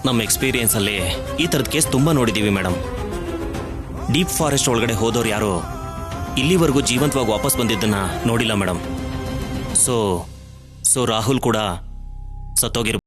ನಮ್ಮ ಎಕ್ಸ್ಪೀರಿಯನ್ಸಲ್ಲಿ ಈ ಥರದ ಕೇಸ್ ತುಂಬ ನೋಡಿದ್ದೀವಿ ಮೇಡಮ್. ಡೀಪ್ ಫಾರೆಸ್ಟ್ ಒಳಗಡೆ ಹೋದವ್ರು ಯಾರು ಇಲ್ಲಿವರೆಗೂ ಜೀವಂತವಾಗಿ ವಾಪಸ್ ಬಂದಿದ್ದನ್ನ ನೋಡಿಲ್ಲ ಮೇಡಮ್. ಸೊ ರಾಹುಲ್ ಕೂಡ ಸತ್ತೋಗಿರ್ಬೋದು.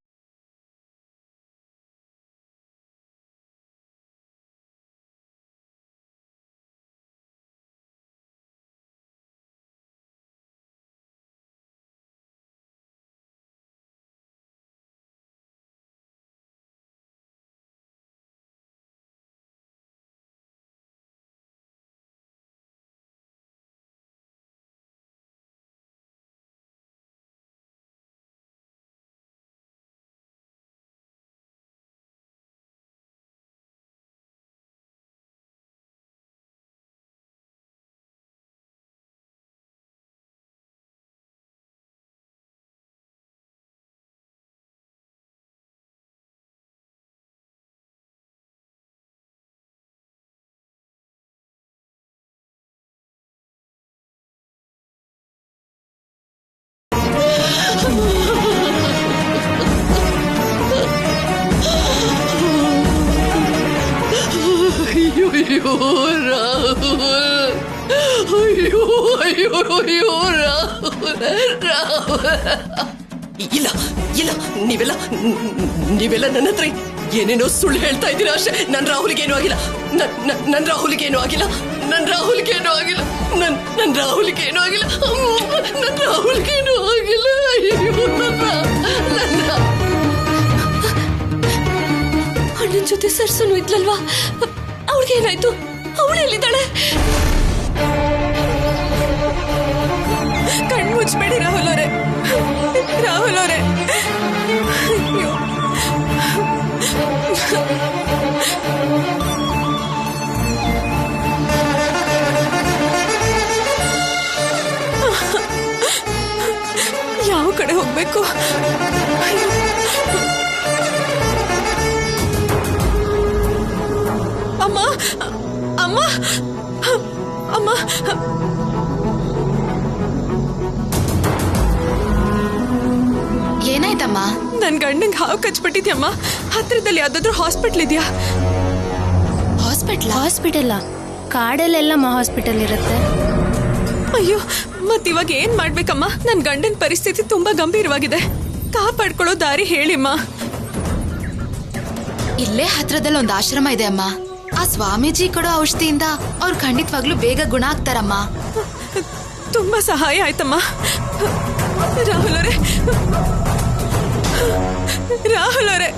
ಇಲ್ಲ ಇಲ್ಲ, ನೀವೆಲ್ಲ ನನ್ನ ಹತ್ರ ಏನೇನೋ ಸುಳ್ಳು ಹೇಳ್ತಾ ಇದ್ದೀರಾ ಅಷ್ಟೇ. ನನ್ ರಾಹುಲ್ಗೇನು ಆಗಿಲ್ಲ, ನನ್ ರಾಹುಲ್ಗೇನು ಆಗಿಲ್ಲ, ನನ್ ರಾಹುಲ್ಗೇನು ಆಗಿಲ್ಲ, ನನ್ ರಾಹುಲ್ಗೇನು ಆಗಿಲ್ಲ, ನನ್ ರಾಹುಲ್ಗೇನು ಆಗಿಲ್ಲ. ಅಣ್ಣನ ಜೊತೆ ಸರ್ಸನು ಇದ್ಲಲ್ವಾ, ಅವಳಿಗೇನಾಯ್ತು? ಅವಳು ಎಲ್ಲಿದ್ದಾಳೆ? ಕಣ್ಣು ಮುಚ್ಚಬೇಡಿ ರಾಹುಲ್ ಅವರೇ, ರಾಹುಲ್ ಅವರೇ. ಯಾವ ಕಡೆ ಹೋಗ್ಬೇಕು? ಅಮ್ಮ ಅಮ್ಮ ಅಮ್ಮ, ಏನಾಯ್ತಮ್ಮ? ನನ್ ಗಂಡಂಗೆ ಹಾವು ಕಚ್ಬಿಟ್ಟಿದ್ಯಮ್ಮ. ಹತ್ರದಲ್ಲಿ ಯಾವ್ದಾದ್ರು ಹಾಸ್ಪಿಟ್ಲ್ ಇದೆಯಾ? ಹಾಸ್ಪಿಟಲ್ ಕಾಡಲ್ಲೆಲ್ಲಮ್ಮ ಹಾಸ್ಪಿಟಲ್ ಇರುತ್ತೆ. ಅಯ್ಯೋ, ಮತ್ತಿವಾಗ ಏನ್ ಮಾಡ್ಬೇಕಮ್ಮ? ನನ್ ಗಂಡನ ಪರಿಸ್ಥಿತಿ ತುಂಬಾ ಗಂಭೀರವಾಗಿದೆ. ಕಾಪಾಡ್ಕೊಳ್ಳೋ ದಾರಿ ಹೇಳಿಮ್ಮ. ಇಲ್ಲೇ ಹತ್ರದಲ್ಲಿ ಒಂದು ಆಶ್ರಮ ಇದೆ ಅಮ್ಮ. ಆ ಸ್ವಾಮೀಜಿ ಕೊಡೋ ಔಷಧಿಯಿಂದ ಅವ್ರು ಖಂಡಿತವಾಗ್ಲೂ ಬೇಗ ಗುಣ ಆಗ್ತಾರಮ್ಮ. ತುಂಬಾ ಸಹಾಯ ಆಯ್ತಮ್ಮ. ರಾಹುಲ್ ಅವರೇ, ರಾಹುಲ್ ಅವರೇ,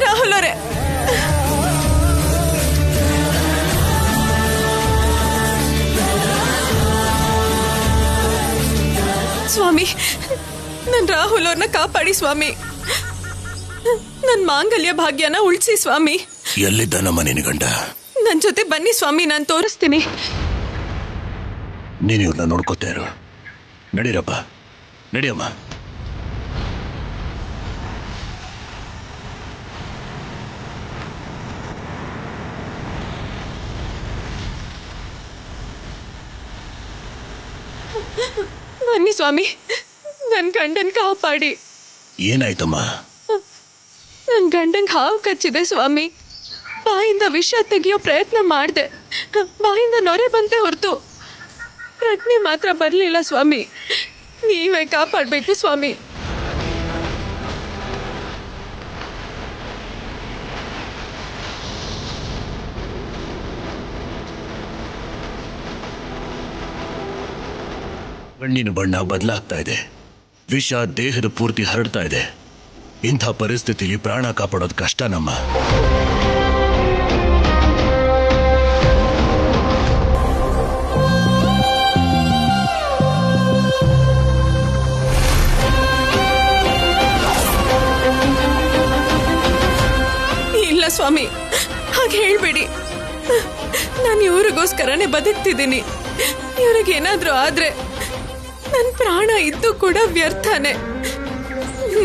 ರಾಹುಲ್ ಅವರೇ, ಸ್ವಾಮಿ, ನನ್ ರಾಹುಲ್ ಅವ್ರನ್ನ ಕಾಪಾಡಿ ಸ್ವಾಮಿ. ನನ್ ಮಾಂಗಲ್ಯ ಭಾಗ್ಯನ ಉಳಿಸಿ ಸ್ವಾಮಿ. ಎಲ್ಲಿದ್ದಾನಮ್ಮ ನಿನ್ನ ಗಂಡ? ನನ್ ಜೊತೆ ಬನ್ನಿ ಸ್ವಾಮಿ, ನಾನು ತೋರಿಸ್ತೀನಿ. ನೀನು ಇವ್ರನ್ನ ನೋಡ್ಕೋತಾ ಇರು. ನಡೀರಪ್ಪ, ನಡಿಯಮ್ಮ. ಬನ್ನಿ ಸ್ವಾಮಿ, ನನ್ ಗಂಡನ್ ಕಾಪಾಡಿ. ಏನಾಯ್ತಮ್ಮ? ನನ್ ಗಂಡಂಗೆ ಹಾವು ಕಚ್ಚಿದೆ ಸ್ವಾಮಿ. ಬಾಯಿಂದ ವಿಷ ತೆಗಿಯೋ ಪ್ರಯತ್ನ ಮಾಡಿದೆ. ಬಾಯಿಂದ ನೊರೆ ಬಂತೆ ಹೊರತು ಪ್ರಜ್ಞೆ ಮಾತ್ರ ಬರಲಿಲ್ಲ ಸ್ವಾಮಿ. ನೀವೇ ಕಾಪಾಡಬೇಕು ಸ್ವಾಮಿ. ಕಣ್ಣಿನ ಬಣ್ಣ ಬದಲಾಗ್ತಾ ಇದೆ, ವಿಷ ದೇಹದ ಪೂರ್ತಿ ಹರಡ್ತಾ ಇದೆ. ಇಂಥ ಪರಿಸ್ಥಿತಿಲಿ ಪ್ರಾಣ ಕಾಪಾಡೋದು ಕಷ್ಟನಮ್ಮ. ಇಲ್ಲ ಸ್ವಾಮಿ, ಹಾಗೆ ಹೇಳ್ಬೇಡಿ. ನಾನು ಇವ್ರಿಗೋಸ್ಕರನೇ ಬದುಕ್ತಿದ್ದೀನಿ. ಇವ್ರಿಗೇನಾದ್ರೂ ಆದ್ರೆ ನನ್ನ ಪ್ರಾಣ ಇದ್ದು ಕೂಡ ವ್ಯರ್ಥನೇ.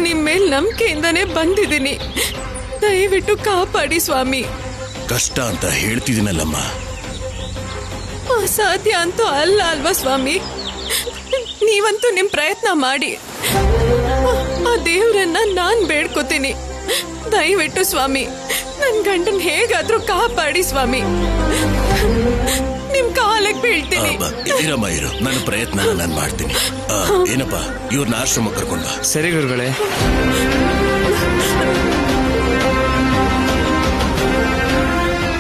ನಿಮ್ಮ ಮೇಲೆ ನಂಬಿಕೆಯಿಂದಾನೇ ಬಂದಿದ್ದೀನಿ. ದಯವಿಟ್ಟು ಕಾಪಾಡಿ ಸ್ವಾಮಿ. ಕಷ್ಟ ಅಂತ ಹೇಳ್ತಿದ್ದೀನಲ್ಲಮ್ಮ. ಅಸಾಧ್ಯ ಅಂತೂ ಅಲ್ಲ ಅಲ್ವಾ ಸ್ವಾಮಿ? ನೀವಂತೂ ನಿಮ್ ಪ್ರಯತ್ನ ಮಾಡಿ. ಆ ದೇವ್ರನ್ನ ನಾನ್ ಬೇಡ್ಕೋತೀನಿ. ದಯವಿಟ್ಟು ಸ್ವಾಮಿ, ನನ್ ಗಂಡನ್ ಹೇಗಾದ್ರೂ ಕಾಪಾಡಿ ಸ್ವಾಮಿ. ನಿಮ್ ಕಾಲಕ್ಕೆ ಬೀಳ್ತೀನಿ. ಇರಮ್ಮ ಇರು, ನನ್ನ ಪ್ರಯತ್ನ ನಾನು ಮಾಡ್ತೀನಿ. ಏನಪ್ಪ, ಇವ್ರನ್ನ ಆಶ್ರಮ ಕರ್ಕೊಂಡ. ಸರಿ ಗುರುಗಳೇ.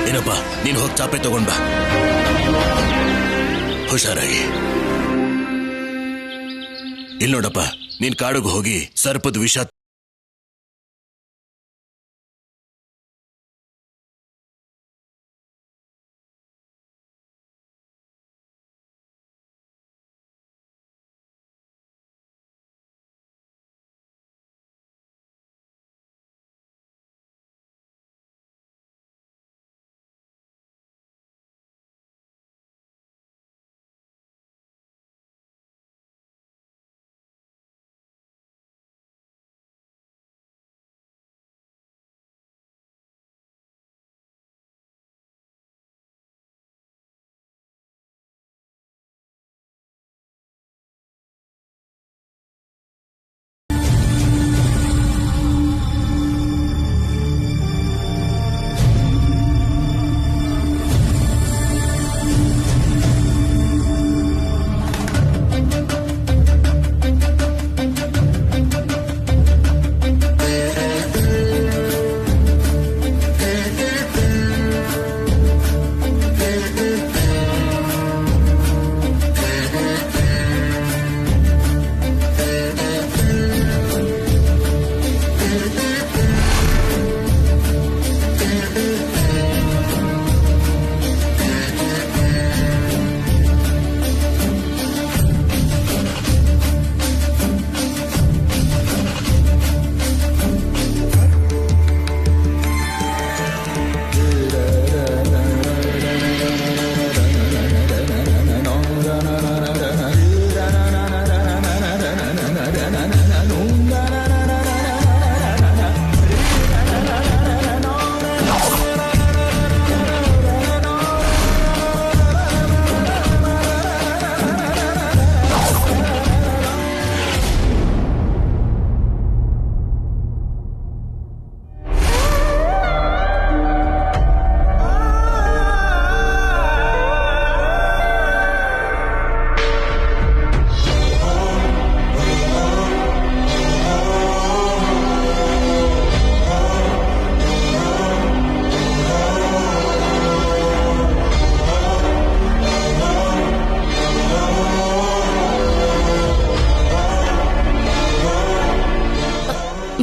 ಏನಪ್ಪ, ನೀನು ಹೋಗಿ ಚಾಪೆ ತಗೊಂಡ್ ಬಾ. ಹುಷಾರಾಗಿ. ಇಲ್ಲಿ ನೋಡಪ್ಪ, ನೀನ್ ಕಾಡಿಗೆ ಹೋಗಿ ಸರ್ಪದ ವಿಷ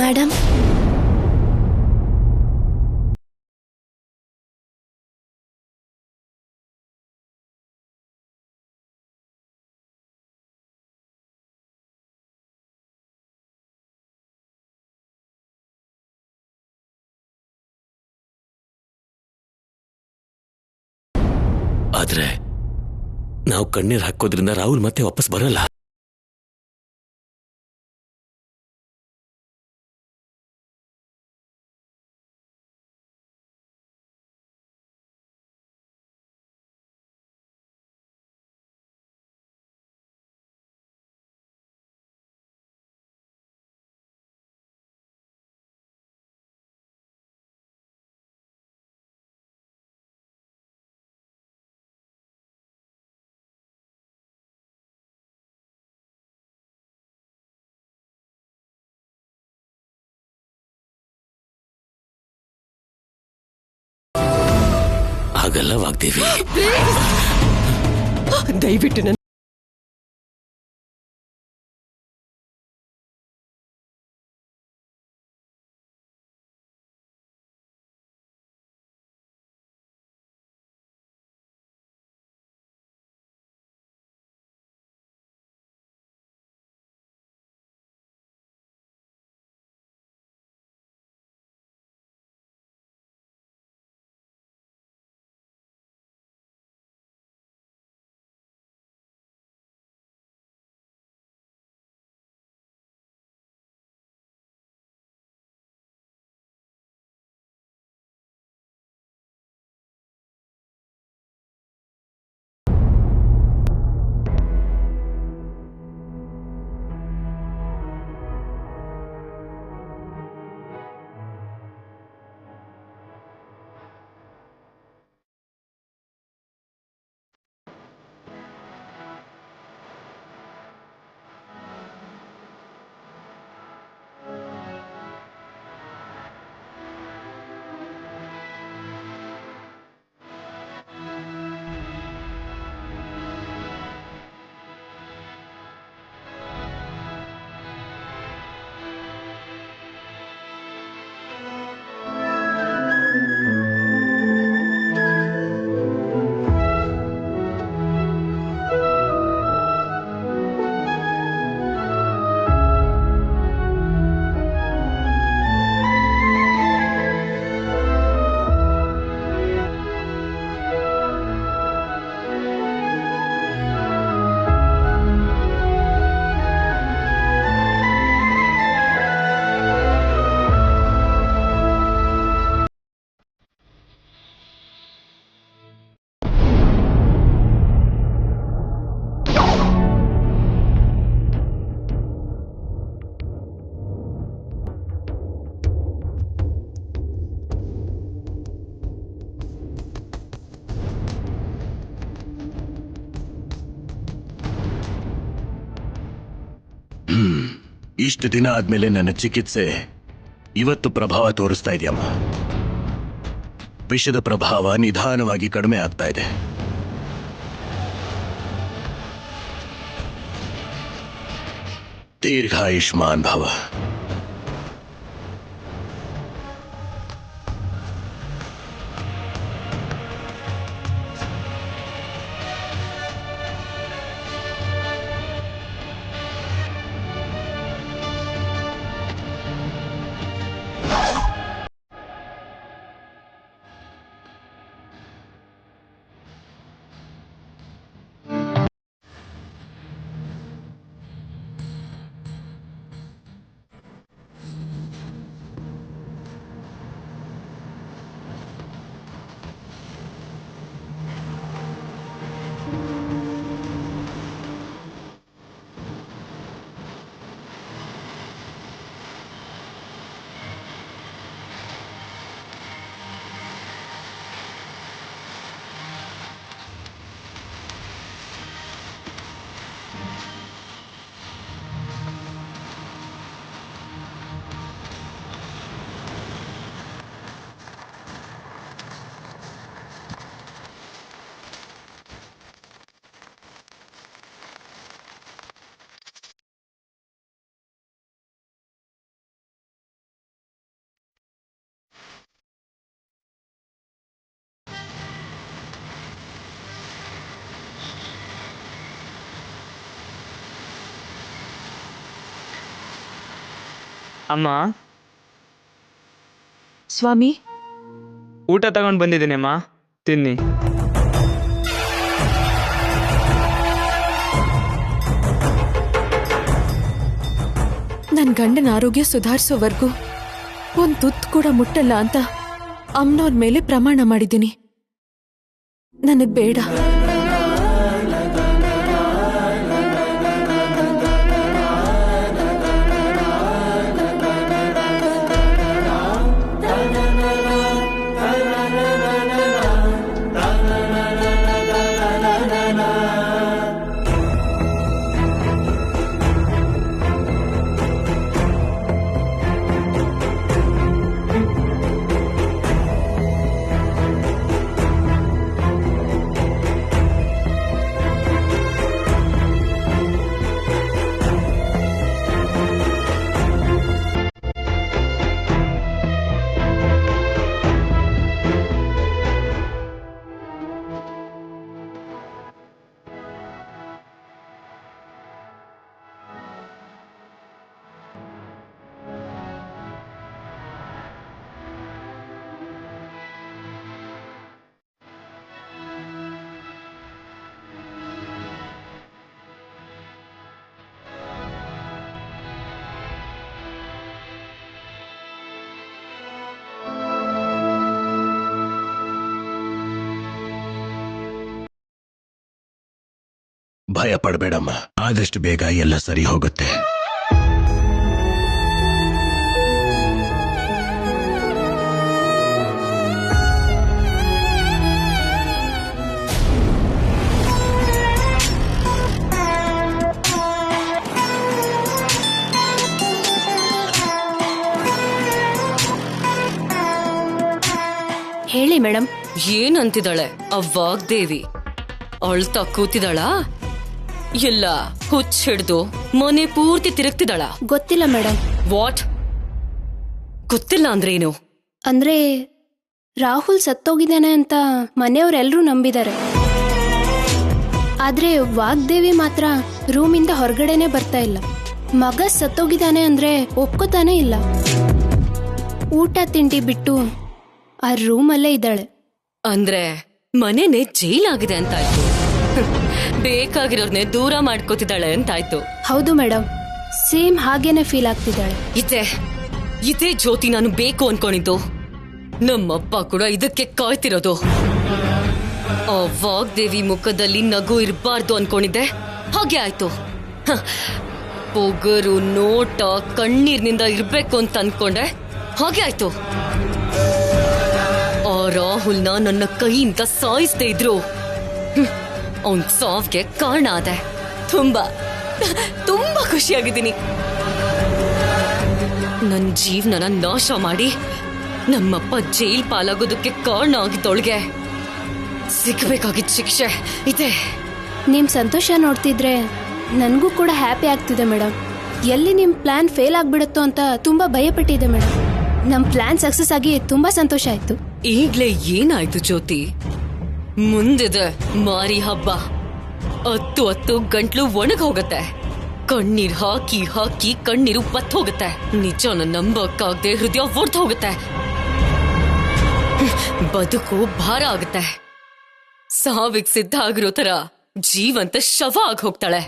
ಮೇಡಮ್, ಆದ್ರೆ ನಾವು ಕಣ್ಣೀರ್ ಹಾಕೋದ್ರಿಂದ ರಾಹುಲ್ ಮತ್ತೆ ವಾಪಸ್ ಬರಲ್ಲ. ಹಾಗಲ್ಲ ವಾಗ್ದೇವಿ, ದಯವಿಟ್ಟು ಇಷ್ಟು ದಿನ ಆದ್ಮೇಲೆ ನನ್ನ ಚಿಕಿತ್ಸೆ ಇವತ್ತು ಪ್ರಭಾವ ತೋರಿಸ್ತಾ ಇದೆಯಮ್ಮ. ವಿಷದ ಪ್ರಭಾವ ನಿಧಾನವಾಗಿ ಕಡಿಮೆ ಆಗ್ತಾ ಇದೆ. ದೀರ್ಘಾಯುಷ್ಮಾನ್ ಭವ. ಅಮ್ಮ, ಸ್ವಾಮಿ, ಊಟ ತಗೊಂಡು ಬಂದಿದ್ದೀನಿ ಅಮ್ಮ, ತಿನ್ನಿ. ನನ್ನ ಗಂಡನ ಆರೋಗ್ಯ ಸುಧಾರಿಸೋವರೆಗೂ ಒಂದು ತುತ್ತು ಕೂಡ ಮುಟ್ಟಲ್ಲ ಅಂತ ಅಮ್ಮನವ್ರ ಮೇಲೆ ಪ್ರಮಾಣ ಮಾಡಿದ್ದೀನಿ. ನನಗ್ ಬೇಡ. ಭಯ ಪಡಬೇಡಮ್ಮ, ಆದಷ್ಟು ಬೇಗ ಎಲ್ಲ ಸರಿ ಹೋಗುತ್ತೆ. ಹೇಳಿ ಮೇಡಮ್. ಏನಂತಿದ್ದಾಳೆ ಅವ್ವಾಗ ದೇವಿ? ಅಳ್ತಾ ಕೂತಿದಾಳ? ಇಲ್ಲ ಹುಚ್ಚ ಹಿಡ್ದು ಮನೆ ಪೂರ್ತಿ ತಿರುಗ್ತಿದ್ದಾಳ? ಗೊತ್ತಿಲ್ಲ ಮೇಡಮ್. ವಾಟ್? ಗೊತ್ತಿಲ್ಲ ಅಂದ್ರೆ ಏನು? ಅಂದ್ರೆ ರಾಹುಲ್ ಸತ್ತೋಗಿದ್ದಾನೆ ಅಂತ ಮನೆಯವರೆಲ್ಲರೂ ನಂಬಿದ್ದಾರೆ. ಆದ್ರೆ ವಾಗ್ದೇವಿ ಮಾತ್ರ ರೂಮಿಂದ ಹೊರಗಡೆನೆ ಬರ್ತಾ ಇಲ್ಲ. ಮಗ ಸತ್ತೋಗಿದ್ದಾನೆ ಅಂದ್ರೆ ಒಪ್ಕೋತಾನೆ ಇಲ್ಲ. ಊಟ ತಿಂಡಿ ಬಿಟ್ಟು ಆ ರೂಮಲ್ಲೇ ಇದ್ದಾಳೆ. ಅಂದ್ರೆ ಮನೆನೇ ಜೈಲಾಗಿದೆ ಅಂತಾಯ್ತು. ಬೇಕಾಗಿರೋರ್ನೆ ದೂರ ಮಾಡ್ಕೋತಿದ್ದಾಳೆ ಅಂತಾಯ್ತು. ಹೌದು ಮೇಡಮ್, ಸೇಮ್ ಹಾಗೇನೆ ಫೀಲ್ ಆಗ್ತಿದ್ದಾಳೆ. ಇದೇ ಜ್ಯೋತಿ ನಾನು ಬೇಕು ಅನ್ಕೊಂಡಿದ್ದು. ನಮ್ಮಪ್ಪ ಕೂಡ ಇದಕ್ಕೆ ಕಾಯ್ತಿರೋದು. ಆ ವಾಗ್ದೇವಿ ಮುಖದಲ್ಲಿ ನಗು ಇರಬಾರ್ದು ಅನ್ಕೊಂಡಿದ್ದೆ, ಹಾಗೆ ಆಯ್ತು. ಪೊಗರು ನೋಟ ಕಣ್ಣೀರ್ನಿಂದ ಇರ್ಬೇಕು ಅಂತ ಅನ್ಕೊಂಡೆ, ಹಾಗೆ ಆಯ್ತು. ಆ ರಾಹುಲ್ನ ನನ್ನ ಕೈಯಿಂದ ಸಾಯಿಸದೇ ಇದ್ರು ಅವನ್ ಸಾವ್ಗೆ ಕಾರಣ ಆದೆ. ತುಂಬಾ ತುಂಬಾ ಖುಷಿಯಾಗಿದ್ದೀನಿ. ನನ್ನ ಜೀವನನ ನಾಶ ಮಾಡಿ ನಮ್ಮಪ್ಪ ಜೈಲ್ ಪಾಲಾಗೋದಕ್ಕೆ ಕಾರಣ ಆಗಿದ್ದೊಳಗೆ ಸಿಗ್ಬೇಕಾಗಿದ್ದ ಶಿಕ್ಷೆ ಇದೆ. ನಿಮ್ ಸಂತೋಷ ನೋಡ್ತಿದ್ರೆ ನನಗೂ ಕೂಡ ಹ್ಯಾಪಿ ಆಗ್ತಿದೆ ಮೇಡಮ್. ಎಲ್ಲಿ ನಿಮ್ ಪ್ಲಾನ್ ಫೇಲ್ ಆಗ್ಬಿಡುತ್ತೋ ಅಂತ ತುಂಬಾ ಭಯಪಟ್ಟಿದೆ ಮೇಡಮ್. ನಮ್ ಪ್ಲಾನ್ ಸಕ್ಸಸ್ ಆಗಿ ತುಂಬಾ ಸಂತೋಷ ಆಯ್ತು. ಈಗ್ಲೇ ಏನಾಯ್ತು ಜ್ಯೋತಿ? ಮುಂದಿದೆ ಮಾರಿ ಹಬ್ಬ. 10 ಗಂಟ್ಲು ಒಣಗ ಹೋಗತ್ತೆ. ಕಣ್ಣೀರ್ ಹಾಕಿ ಹಾಕಿ ಕಣ್ಣೀರು ಬತ್ ಹೋಗುತ್ತೆ. ನಿಜನ ನಂಬಕ್ಕಾಗ್ದೆ ಹೃದಯ ಒಡ್ದು ಹೋಗುತ್ತೆ. ಬದುಕು ಭಾರ ಆಗುತ್ತೆ. ಸಾವಿಗೆ ಸಿದ್ಧ ಆಗಿರೋ ತರ ಜೀವಂತ ಶವ ಆಗಿ ಹೋಗ್ತಾಳೆ.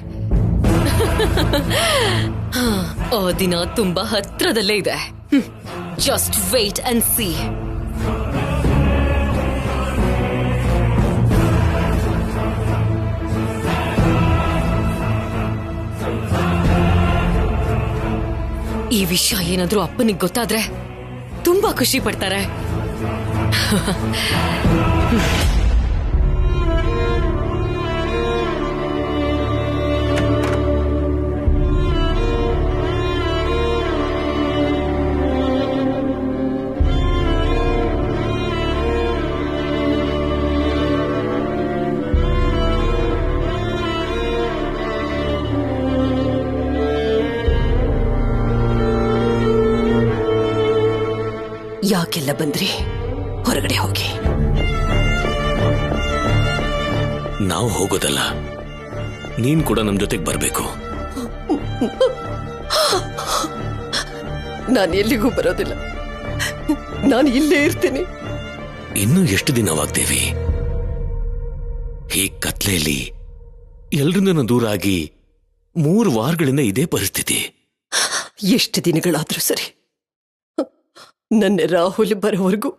ಆ ದಿನ ತುಂಬಾ ಹತ್ರದಲ್ಲೇ ಇದೆ. Just wait and see. ಈ ವಿಷಯ ಏನಾದ್ರೂ ಅಪ್ಪನಿಗೆ ಗೊತ್ತಾದ್ರೆ ತುಂಬಾ ಖುಷಿ ಪಡ್ತಾರೆ. ಯಾಕೆಲ್ಲ ಬಂದ್ರಿ? ಹೊರಗಡೆ ಹೋಗಿ. ನಾವು ಹೋಗೋದಲ್ಲ, ನೀನ್ ಕೂಡ ನಮ್ ಜೊತೆಗೆ ಬರ್ಬೇಕು. ನಾನು ಎಲ್ಲಿಗೂ ಬರೋದಿಲ್ಲ. ನಾನು ಇಲ್ಲೇ ಇರ್ತೀನಿ. ಇನ್ನು ಎಷ್ಟು ದಿನವಾಗ್ತೇವಿ? ಈ ಕತ್ಲೆಯಲ್ಲಿ ಎಲ್ರಿಂದನೂ ದೂರ ಆಗಿ 3 ವಾರಗಳಿಂದ ಇದೇ ಪರಿಸ್ಥಿತಿ. ಎಷ್ಟು ದಿನಗಳಾದ್ರೂ ಸರಿ, ನನ್ನ ರಾಹುಲ್ ಬರೋವರೆಗೂ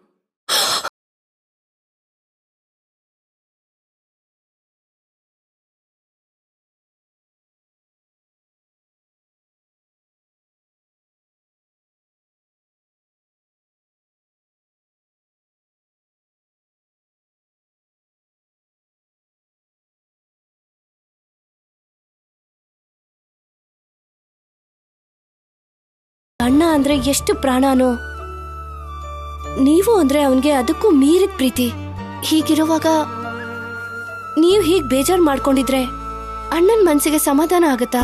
ಅಣ್ಣ ಅಂದ್ರೆ ಎಷ್ಟು ಪ್ರಾಣನೋ, ನೀವು ಅಂದ್ರೆ ಅವನ್ಗೆ ಅದಕ್ಕೂ ಮೀರಿದ ಪ್ರೀತಿ. ಹೀಗಿರುವಾಗ ನೀವು ಹೀಗ್ ಬೇಜಾರ್ ಮಾಡ್ಕೊಂಡಿದ್ರೆ ಅಣ್ಣನ್ ಮನ್ಸಿಗೆ ಸಮಾಧಾನ ಆಗತ್ತಾ?